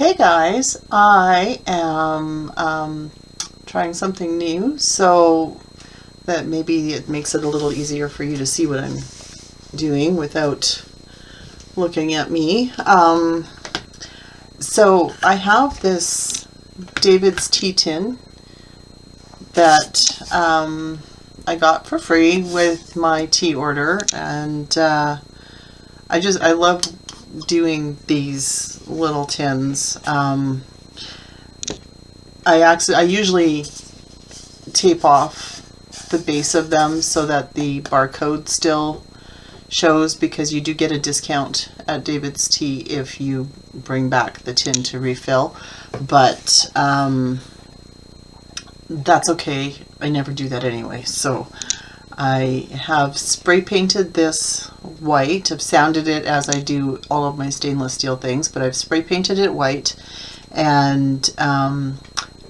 Hey guys, I am trying something new so that maybe it makes it a little easier for you to see what I'm doing without looking at me. So I have this David's tea tin that I got for free with my tea order, and I love doing these little tins. I usually tape off the base of them so that the barcode still shows, because you do get a discount at David's Tea if you bring back the tin to refill, but that's okay. I never do that anyway. So I have spray painted this white. I've sanded it as I do all of my stainless steel things, but I've spray painted it white, and I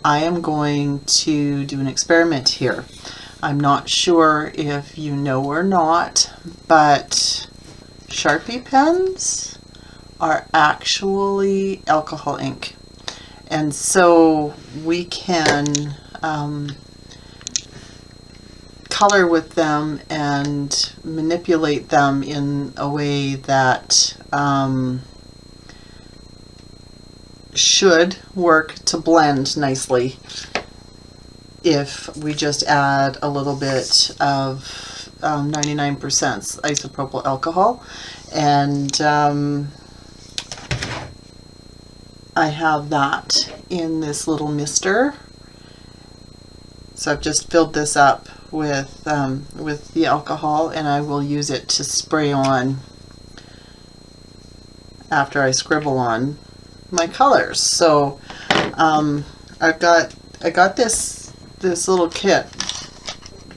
am going to do an experiment here. I'm not sure if you know or not, but Sharpie pens are actually alcohol ink, and so we can color with them and manipulate them in a way that should work to blend nicely if we just add a little bit of 99% isopropyl alcohol. And I have that in this little mister. So I've just filled this up with the alcohol, and I will use it to spray on after I scribble on my colors. So I got this little kit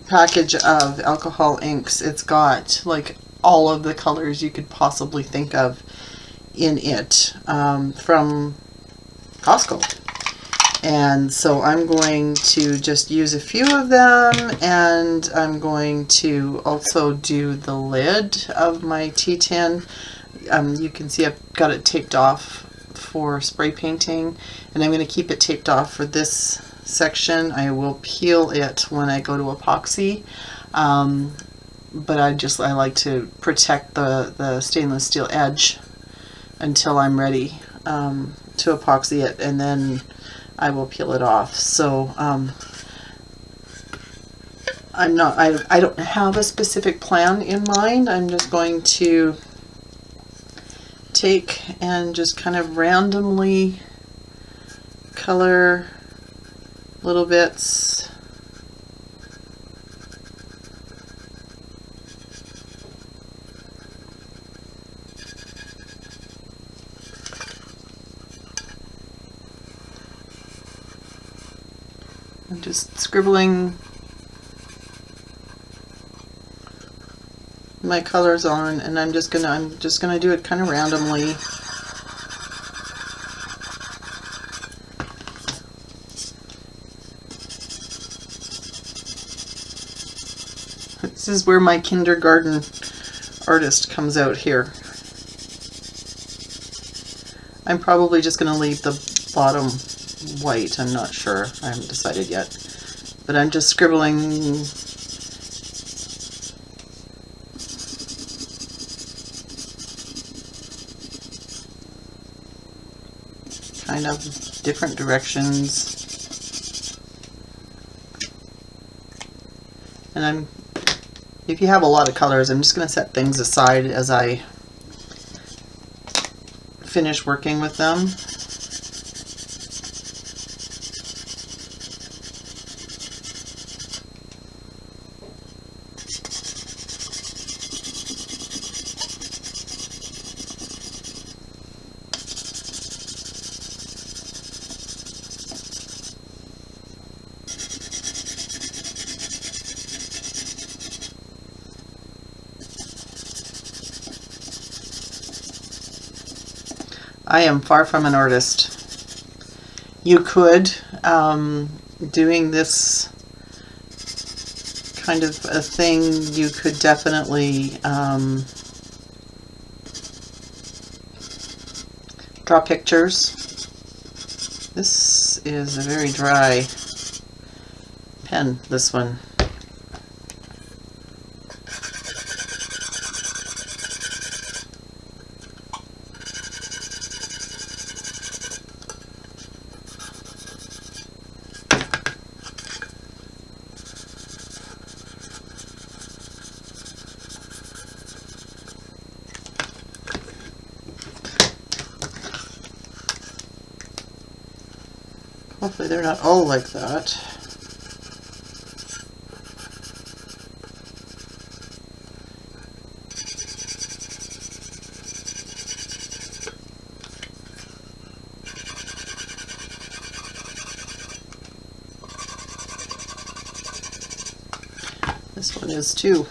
package of alcohol inks. It's got like all of the colors you could possibly think of in it, from Costco. And so I'm going to just use a few of them, and I'm going to also do the lid of my tea tin. You can see I've got it taped off for spray painting, and I'm going to keep it taped off for this section. I will peel it when I go to epoxy, but I like to protect the stainless steel edge until I'm ready to epoxy it, and then I will peel it off. So I don't have a specific plan in mind. I'm just going to take and just kind of randomly color little bits. I'm just scribbling my colors on, and I'm just gonna do it kind of randomly. This is where my kindergarten artist comes out here. I'm probably just gonna leave the bottom white. I'm not sure. I haven't decided yet. But I'm just scribbling kind of different directions. And if you have a lot of colors, I'm just going to set things aside as I finish working with them. I am far from an artist. You could, doing this kind of a thing, you could definitely draw pictures This is a very dry pen, this one. Hopefully they're not all like that. This one is too.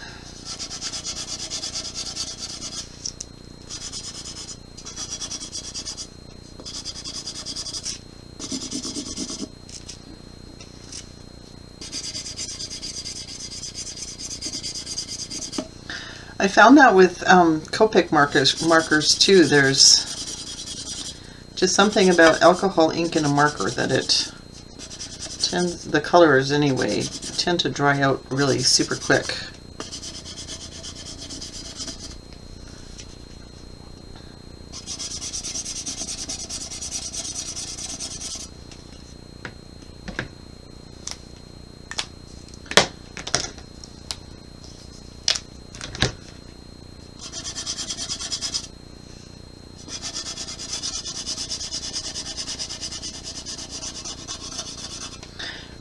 I found that with Copic markers too. There's just something about alcohol ink in a marker that it tends, the colors anyway, tend to dry out really super quick.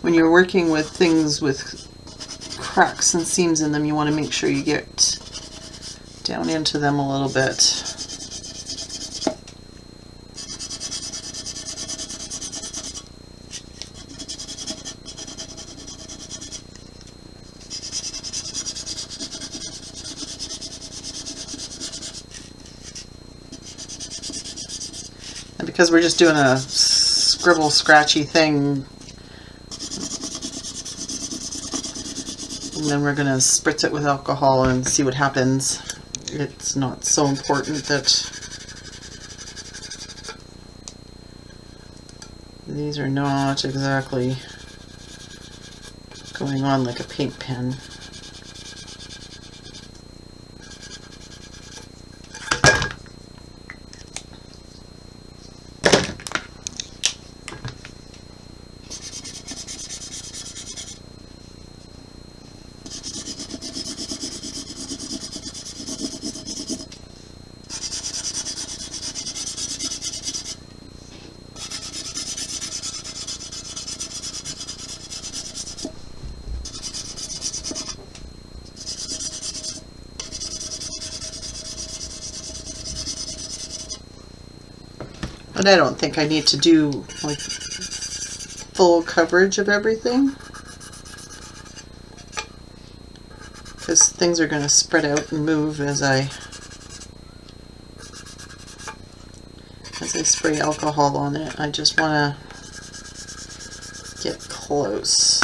When you're working with things with cracks and seams in them, you want to make sure you get down into them a little bit. And because we're just doing a scribble scratchy thing, and then we're going to spritz it with alcohol and see what happens. It's not so important that these are not exactly going on like a paint pen. But I don't think I need to do like full coverage of everything, because things are going to spread out and move as I spray alcohol on it. I just want to get close.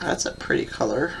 That's a pretty color.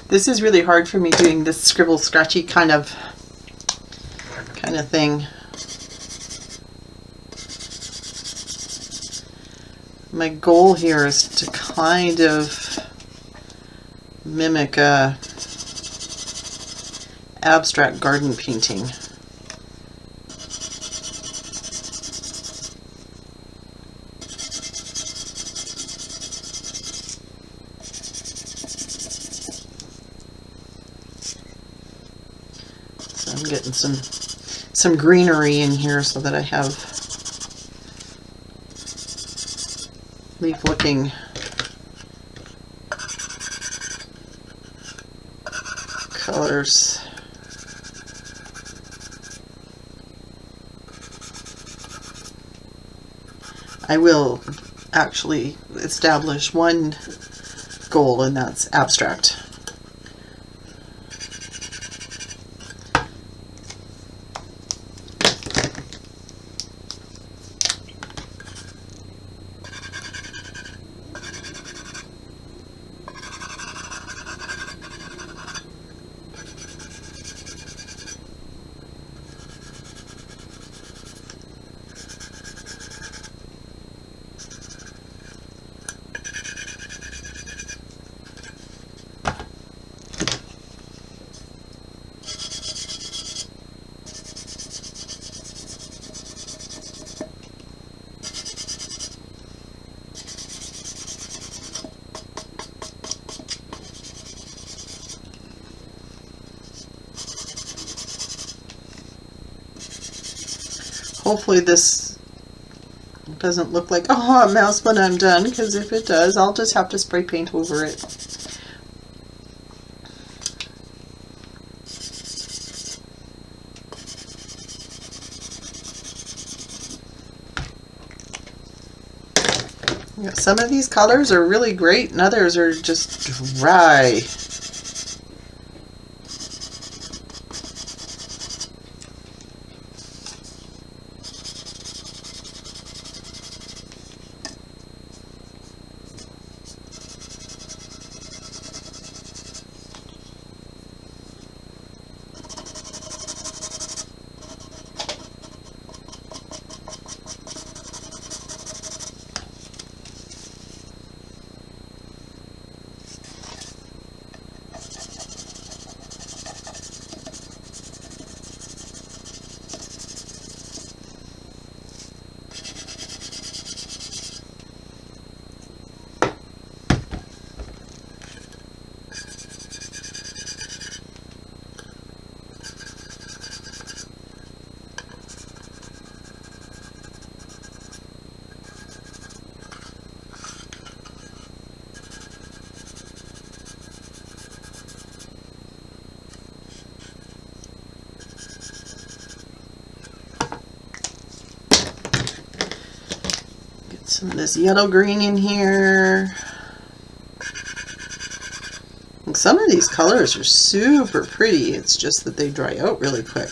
This is really hard for me doing this scribble scratchy kind of thing. My goal here is to kind of mimic a abstract garden painting. I'm getting some greenery in here so that I have leaf looking colors. I will actually establish one goal, and that's abstract. Hopefully this doesn't look like a hot mess when I'm done, because if it does, I'll just have to spray paint over it. Yeah, some of these colors are really great and others are just dry. Some of this yellow green in here. And some of these colors are super pretty. It's just that they dry out really quick.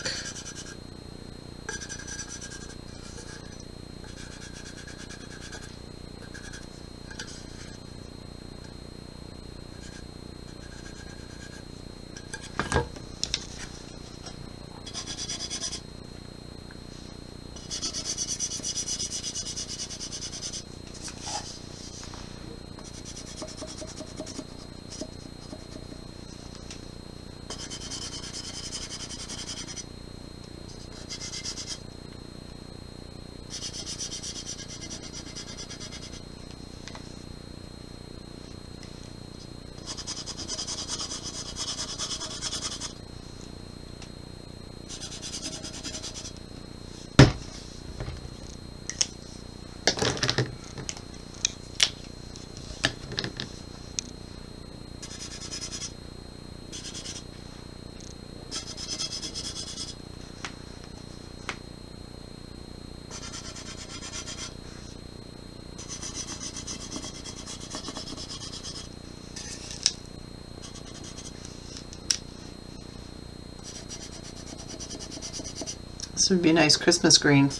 This would be a nice Christmas green.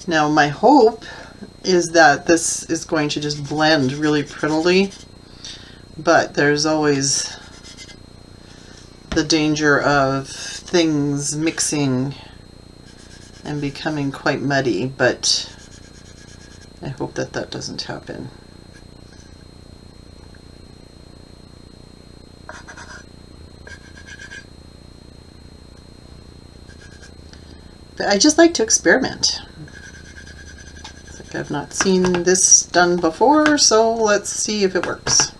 Now my hope is that this is going to just blend really prettily, but there's always the danger of things mixing and becoming quite muddy, but I hope that that doesn't happen. But I just like to experiment. It's like I've not seen this done before, so let's see if it works.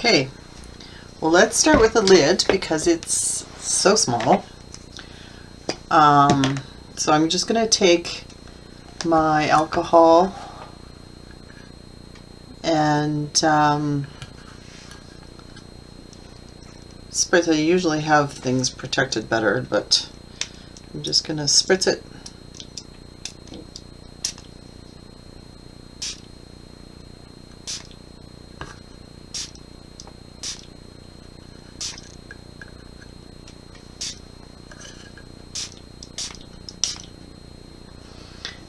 Okay, well, let's start with the lid because it's so small. So I'm just going to take my alcohol and spritz. I usually have things protected better, but I'm just going to spritz it.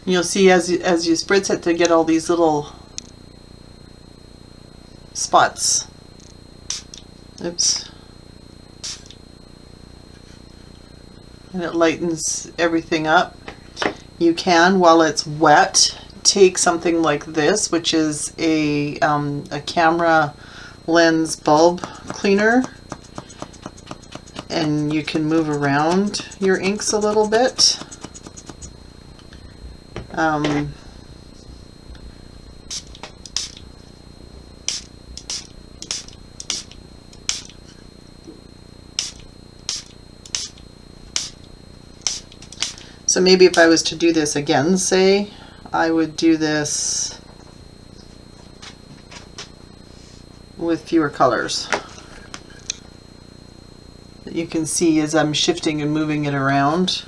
You'll see as you spritz it to get all these little spots. Oops. And it lightens everything up. You can, while it's wet, take something like this, which is a camera lens bulb cleaner, and you can move around your inks a little bit. So maybe if I was to do this again, say, I would do this with fewer colors. You can see as I'm shifting and moving it around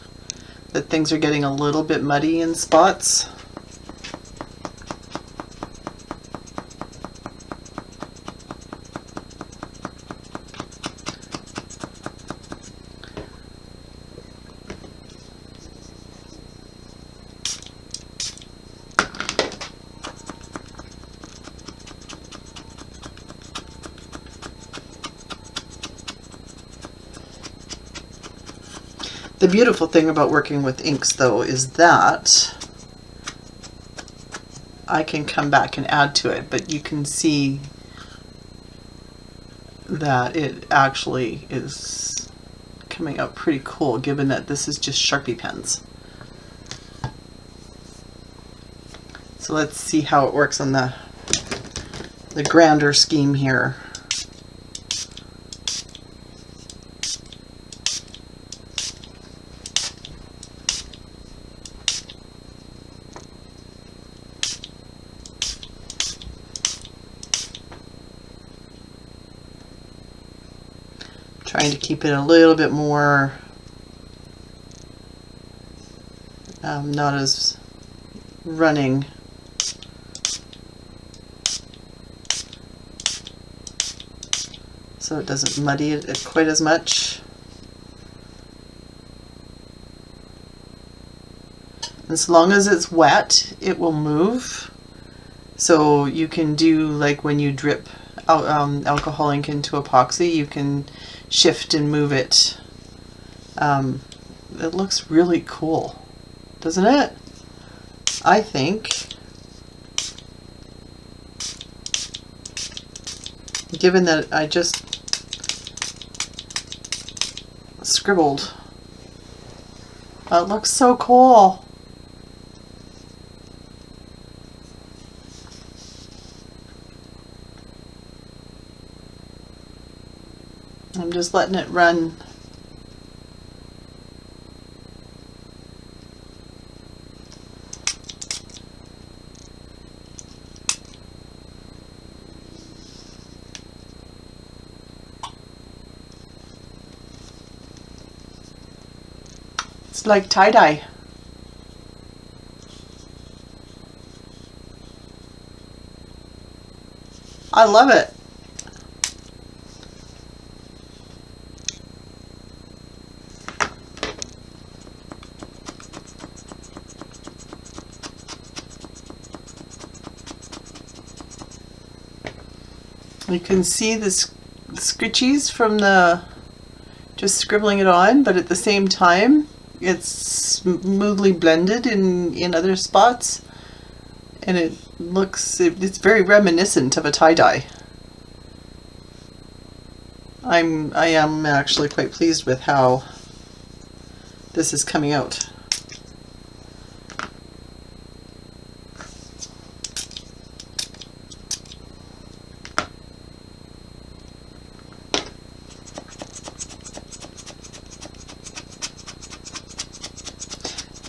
that things are getting a little bit muddy in spots. The beautiful thing about working with inks, though, is that I can come back and add to it, but you can see that it actually is coming out pretty cool, given that this is just Sharpie pens. So let's see how it works on the grander scheme here. Trying to keep it a little bit more, not as running. So it doesn't muddy it quite as much. As long as it's wet, it will move. So you can do like when you drip alcohol ink into epoxy, you can shift and move it. It looks really cool, doesn't it? I think. Given that I just scribbled. It looks so cool. I'm just letting it run. It's like tie-dye. I love it. You can see the scritchies from the just scribbling it on, but at the same time it's smoothly blended in other spots, and it's very reminiscent of a tie-dye. I am actually quite pleased with how this is coming out.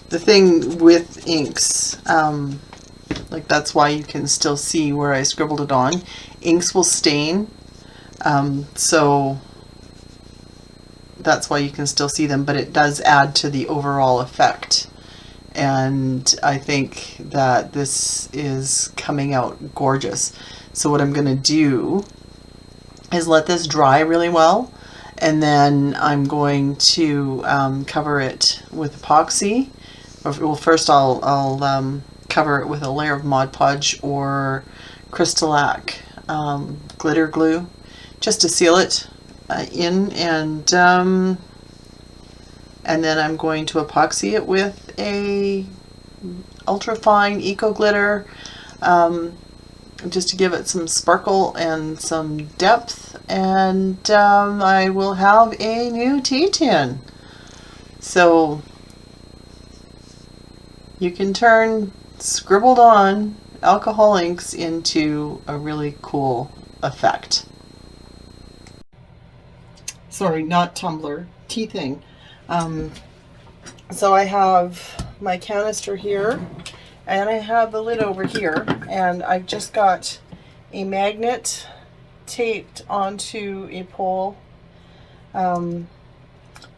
The thing with inks, like that's why you can still see where I scribbled it on. Inks will stain, so that's why you can still see them, but it does add to the overall effect. And I think that this is coming out gorgeous. So what I'm going to do is let this dry really well, and then I'm going to cover it with epoxy. Well, first I'll cover it with a layer of Mod Podge or Crystalac glitter glue, just to seal it in, and then I'm going to epoxy it with a ultra fine eco glitter, just to give it some sparkle and some depth, and I will have a new tea tin. So you can turn scribbled on alcohol inks into a really cool effect. Sorry, not tumbler, tea thing. So I have my canister here, and I have the lid over here, and I've just got a magnet taped onto a pole.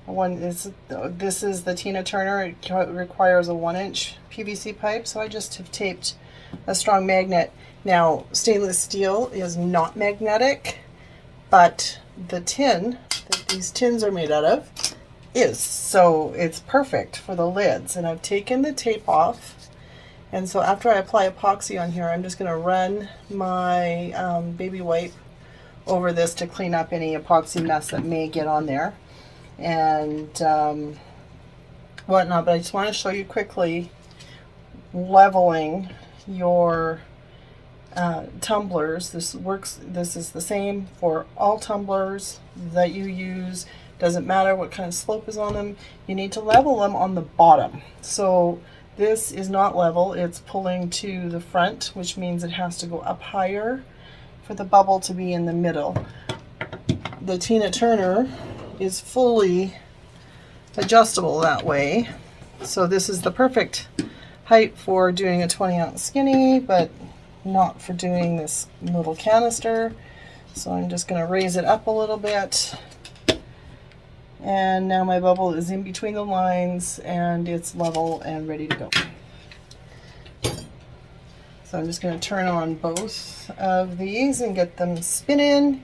This is the Tina Turner. It requires a 1-inch PVC pipe, so I just have taped a strong magnet. Now, stainless steel is not magnetic, but the tin that these tins are made out of is, so it's perfect for the lids. And I've taken the tape off, and so after I apply epoxy on here, I'm just going to run my baby wipe over this to clean up any epoxy mess that may get on there and whatnot. But I just want to show you quickly leveling your tumblers. This is the same for all tumblers that you use. Doesn't matter what kind of slope is on them. You need to level them on the bottom. So this is not level, it's pulling to the front, which means it has to go up higher for the bubble to be in the middle. The Tina Turner is fully adjustable that way. So this is the perfect height for doing a 20-ounce skinny, but not for doing this little canister. So I'm just going to raise it up a little bit. And now my bubble is in between the lines and it's level and ready to go. So I'm just going to turn on both of these and get them spinning.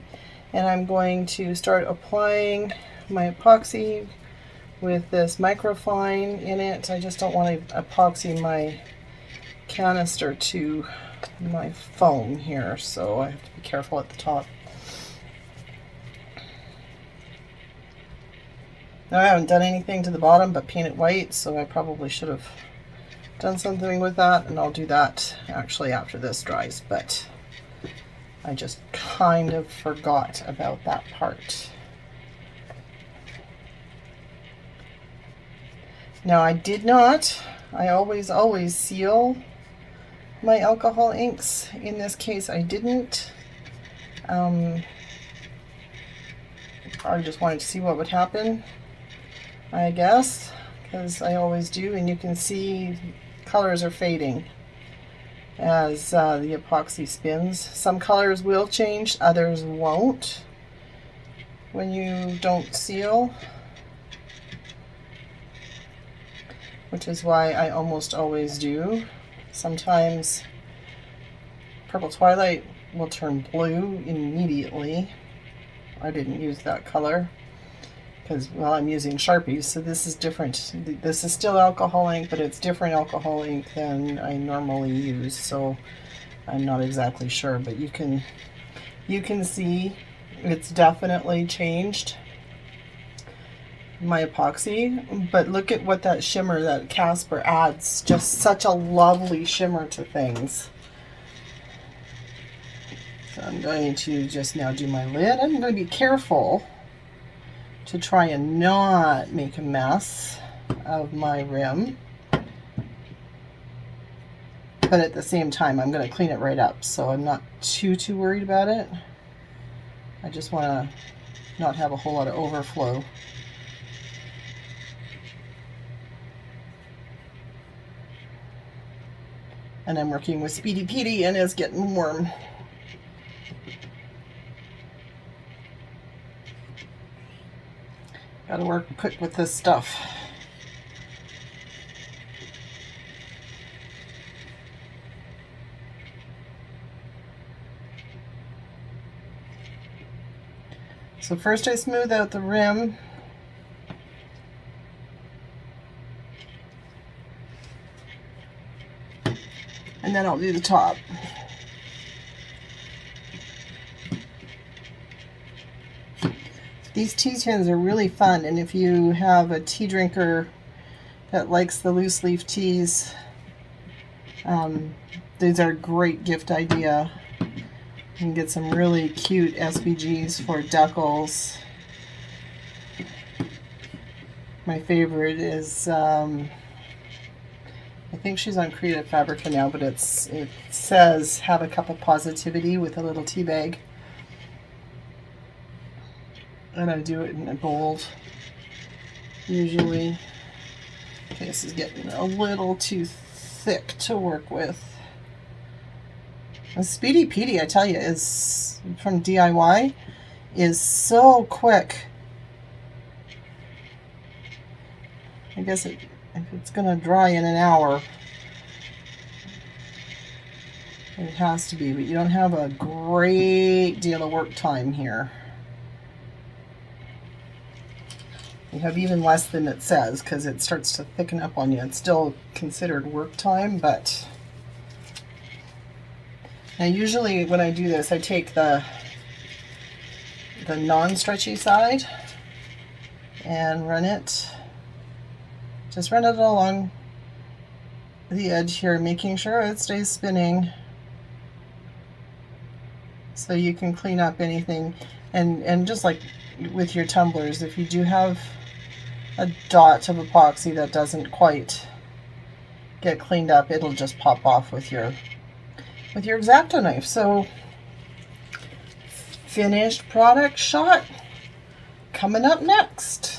And I'm going to start applying my epoxy with this microfine in it. I just don't want to epoxy my canister too my foam here, so I have to be careful at the top. Now I haven't done anything to the bottom but paint it white, so I probably should have done something with that, and I'll do that actually after this dries, but I just kind of forgot about that part. Now I did not, I always seal my alcohol inks. In this case I didn't. I just wanted to see what would happen, I guess, because I always do, and you can see colors are fading as the epoxy spins. Some colors will change, others won't when you don't seal, which is why I almost always do. Sometimes Purple Twilight will turn blue immediately. I didn't use that color because, well, I'm using Sharpies, so this is different. This is still alcohol ink, but it's different alcohol ink than I normally use, so I'm not exactly sure, but you can see it's definitely changed my epoxy. But look at what that shimmer, that Casper adds, just such a lovely shimmer to things. So I'm going to just now do my lid. I'm going to be careful to try and not make a mess of my rim, but at the same time I'm going to clean it right up, so I'm not too worried about it. I just want to not have a whole lot of overflow. And I'm working with Speedy Petey and it's getting warm. Gotta work quick with this stuff. So first I smooth out the rim. And then I'll do the top. These tea tins are really fun, and if you have a tea drinker that likes the loose leaf teas, these are a great gift idea. You can get some really cute SVGs for decals. My favorite is, I think she's on Creative Fabrica now, but it says "Have a Cup of Positivity" with a little tea bag. And I do it in a bold, usually. Okay, this is getting a little too thick to work with. And Speedy Petey, I tell you, is from DIY, is so quick. I guess if it's going to dry in an hour, it has to be, but you don't have a great deal of work time here. You have even less than it says because it starts to thicken up on you. It's still considered work time, but now usually when I do this, I take the non-stretchy side and run it. Just run it along the edge here, making sure it stays spinning so you can clean up anything. And just like with your tumblers, if you do have a dot of epoxy that doesn't quite get cleaned up, it'll just pop off with your X-Acto knife. So finished product shot coming up next.